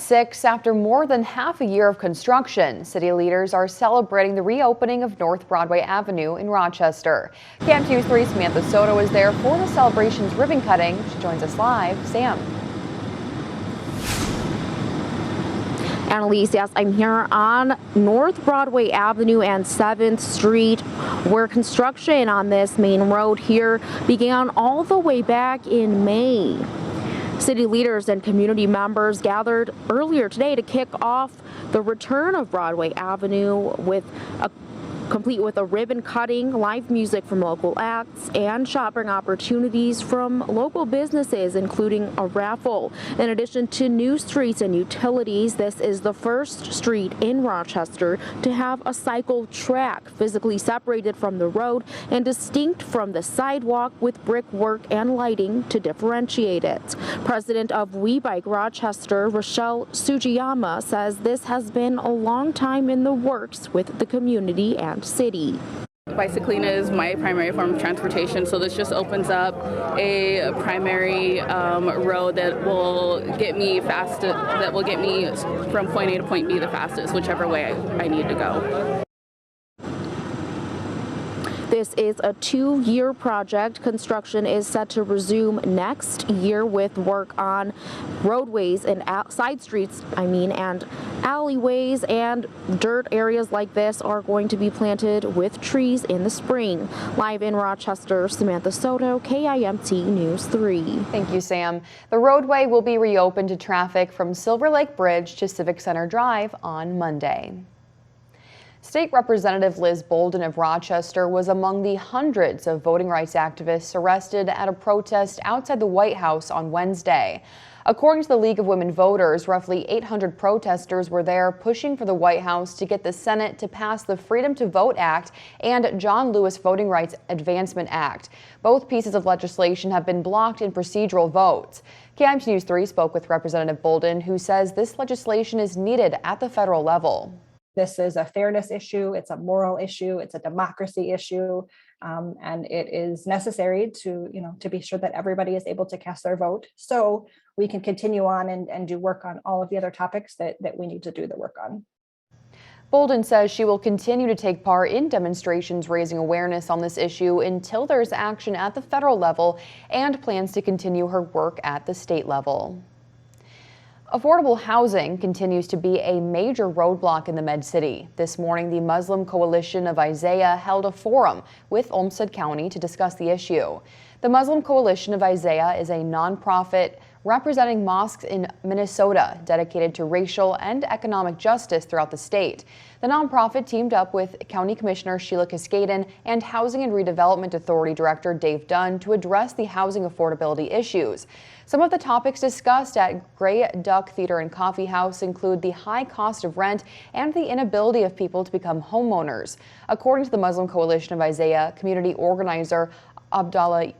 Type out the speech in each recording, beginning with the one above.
6 after more than half a year of construction. City leaders are celebrating the reopening of North Broadway Avenue in Rochester. KIMT News 3's Samantha Soto is there for the celebration's ribbon cutting. She joins us live. Sam. Annalise, yes, I'm here on North Broadway Avenue and 7th Street, where construction on this main road here began all the way back in May. City leaders and community members gathered earlier today to kick off the return of Broadway Avenue complete with a ribbon cutting, live music from local acts, and shopping opportunities from local businesses, including a raffle. In addition to new streets and utilities, this is the first street in Rochester to have a cycle track physically separated from the road and distinct from the sidewalk, with brickwork and lighting to differentiate it. President of We Bike Rochester, Rochelle Sujiyama, says this has been a long time in the works with the community and city. Bicycling is my primary form of transportation, so this just opens up a primary road that will get me from point A to point B the fastest, whichever way I need to go. This is a 2-year project. Construction is set to resume next year with work on roadways and side streets, and alleyways, and dirt areas like this are going to be planted with trees in the spring. Live in Rochester, Samantha Soto, KIMT News 3. Thank you, Sam. The roadway will be reopened to traffic from Silver Lake Bridge to Civic Center Drive on Monday. State Representative Liz Bolden of Rochester was among the hundreds of voting rights activists arrested at a protest outside the White House on Wednesday. According to the League of Women Voters, roughly 800 protesters were there pushing for the White House to get the Senate to pass the Freedom to Vote Act and John Lewis Voting Rights Advancement Act. Both pieces of legislation have been blocked in procedural votes. KIMT News 3 spoke with Representative Bolden, who says this legislation is needed at the federal level. This is a fairness issue, it's a moral issue, it's a democracy issue, and it is necessary to be sure that everybody is able to cast their vote, so we can continue on and do work on all of the other topics that we need to do the work on. Bolden says she will continue to take part in demonstrations raising awareness on this issue until there's action at the federal level, and plans to continue her work at the state level. Affordable housing continues to be a major roadblock in the Med-City. This morning, the Muslim Coalition of Isaiah held a forum with Olmsted County to discuss the issue. The Muslim Coalition of Isaiah is a nonprofit representing mosques in Minnesota dedicated to racial and economic justice throughout the state. The nonprofit teamed up with County Commissioner Sheila Cascaden and Housing and Redevelopment Authority Director Dave Dunn to address the housing affordability issues. Some of the topics discussed at Grey Duck Theater and Coffee House include the high cost of rent and the inability of people to become homeowners. According to the Muslim Coalition of Isaiah community organizer Abdullahi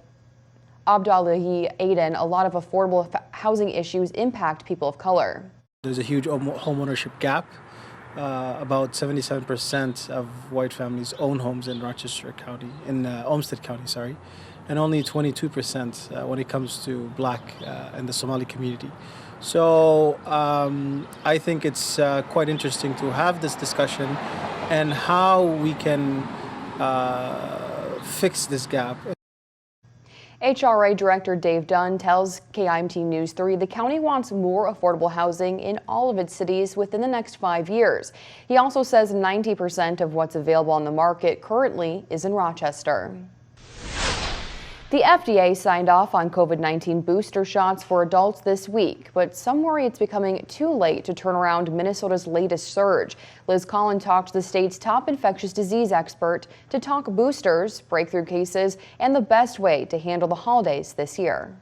Aden, a lot of affordable housing issues impact people of color. There's a huge homeownership gap. About 77% of white families own homes in Rochester County, in Olmsted County, sorry, and only 22% when it comes to Black and the Somali community. So I think it's quite interesting to have this discussion and how we can fix this gap. HRA Director Dave Dunn tells KIMT News 3 the county wants more affordable housing in all of its cities within the next 5 years. He also says 90% of what's available on the market currently is in Rochester. The FDA signed off on COVID-19 booster shots for adults this week, but some worry it's becoming too late to turn around Minnesota's latest surge. Liz Collin talked to the state's top infectious disease expert to talk boosters, breakthrough cases, and the best way to handle the holidays this year.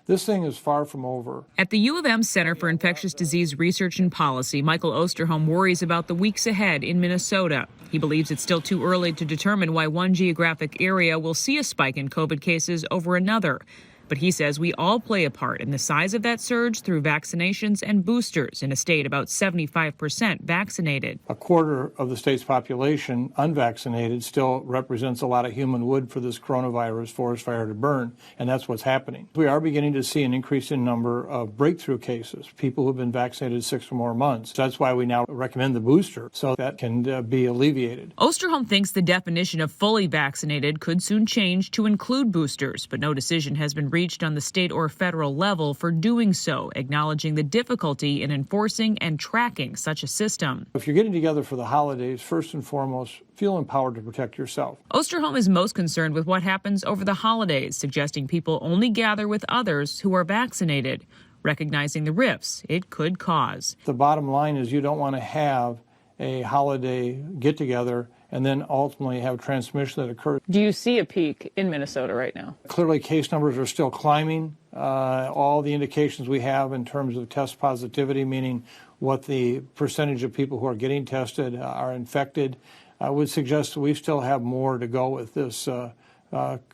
This thing is far from over. At the U of M Center for Infectious Disease Research and Policy, Michael Osterholm worries about the weeks ahead in Minnesota. He believes it's still too early to determine why one geographic area will see a spike in COVID cases over another. But he says we all play a part in the size of that surge through vaccinations and boosters in a state about 75% vaccinated. A quarter of the state's population unvaccinated still represents a lot of human wood for this coronavirus forest fire to burn, and that's what's happening. We are beginning to see an increase in number of breakthrough cases, people who have been vaccinated 6 or more months. That's why we now recommend the booster, so that can be alleviated. Osterholm thinks the definition of fully vaccinated could soon change to include boosters, but no decision has been reached on the state or federal level for doing so, acknowledging the difficulty in enforcing and tracking such a system. If you're getting together for the holidays, first and foremost, feel empowered to protect yourself. Osterholm is most concerned with what happens over the holidays, suggesting people only gather with others who are vaccinated, recognizing the rifts it could cause. The bottom line is you don't want to have a holiday get-together and then ultimately have transmission that occurs. Do you see a peak in Minnesota right now? Clearly, case numbers are still climbing. All the indications we have in terms of test positivity, meaning what the percentage of people who are getting tested are infected, would suggest we still have more to go with this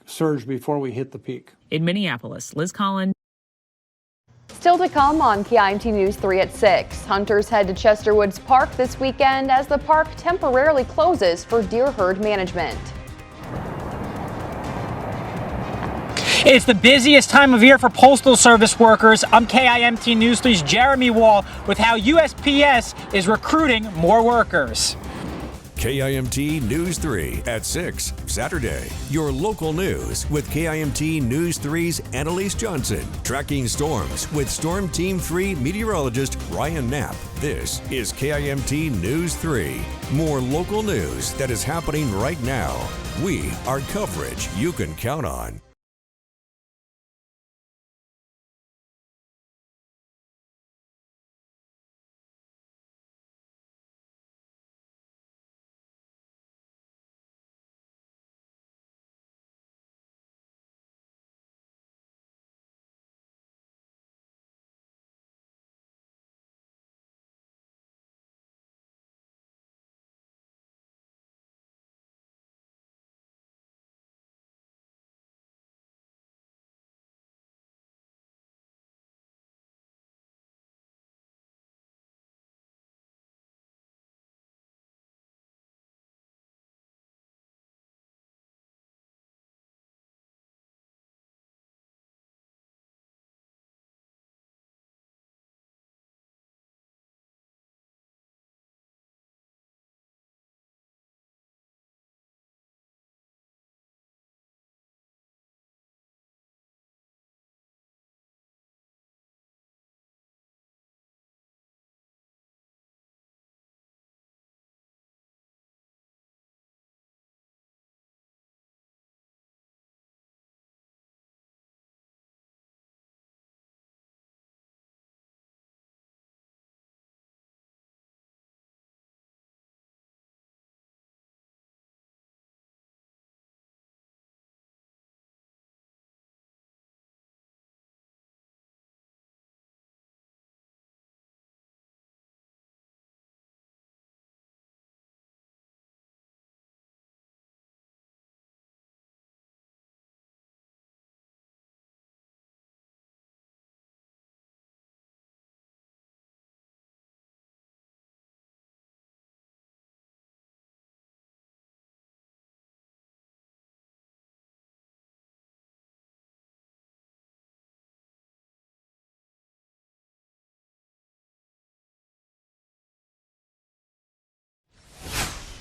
surge before we hit the peak. In Minneapolis, Liz Collin. Still to come on KIMT News 3 at 6. Hunters head to Chester Woods Park this weekend as the park temporarily closes for deer herd management. It's the busiest time of year for Postal Service workers. I'm KIMT News 3's Jeremy Wall with how USPS is recruiting more workers. KIMT News 3 at 6, Saturday. Your local news with KIMT News 3's Annalise Johnson. Tracking storms with Storm Team 3 meteorologist Ryan Knapp. This is KIMT News 3. More local news that is happening right now. We are coverage you can count on.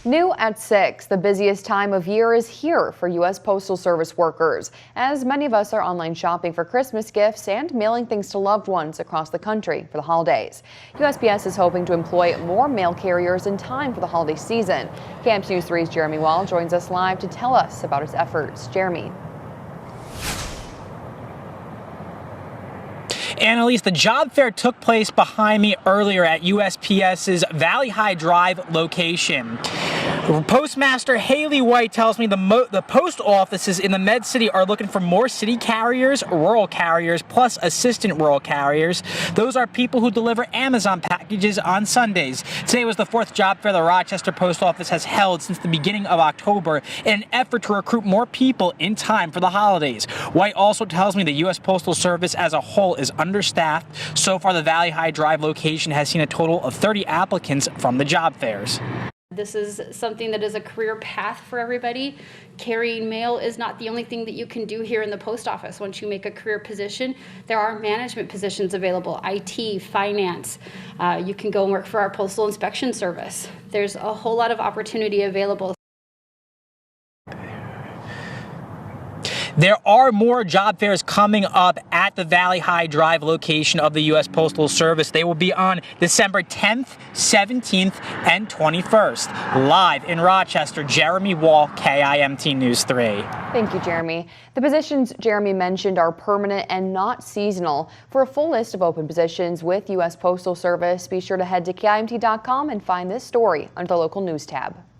New at 6, the busiest time of year is here for U.S. Postal Service workers, as many of us are online shopping for Christmas gifts and mailing things to loved ones across the country for the holidays. USPS is hoping to employ more mail carriers in time for the holiday season. KIMT News 3's Jeremy Wall joins us live to tell us about its efforts. Jeremy. Annalise, the job fair took place behind me earlier at USPS's Valley High Drive location. Postmaster Haley White tells me the post offices in the Med City are looking for more city carriers, rural carriers, plus assistant rural carriers. Those are people who deliver Amazon packages on Sundays. Today was the 4th job fair the Rochester Post Office has held since the beginning of October in an effort to recruit more people in time for the holidays. White also tells me the U.S. Postal Service as a whole is understaffed. So far, the Valley High Drive location has seen a total of 30 applicants from the job fairs. This is something that is a career path for everybody. Carrying mail is not the only thing that you can do here in the post office. Once you make a career position, there are management positions available, IT, finance. You can go and work for our Postal Inspection Service. There's a whole lot of opportunity available. There are more job fairs coming up at the Valley High Drive location of the U.S. Postal Service. They will be on December 10th, 17th, and 21st. Live in Rochester, Jeremy Wall, KIMT News 3. Thank you, Jeremy. The positions Jeremy mentioned are permanent and not seasonal. For a full list of open positions with U.S. Postal Service, be sure to head to KIMT.com and find this story under the local news tab.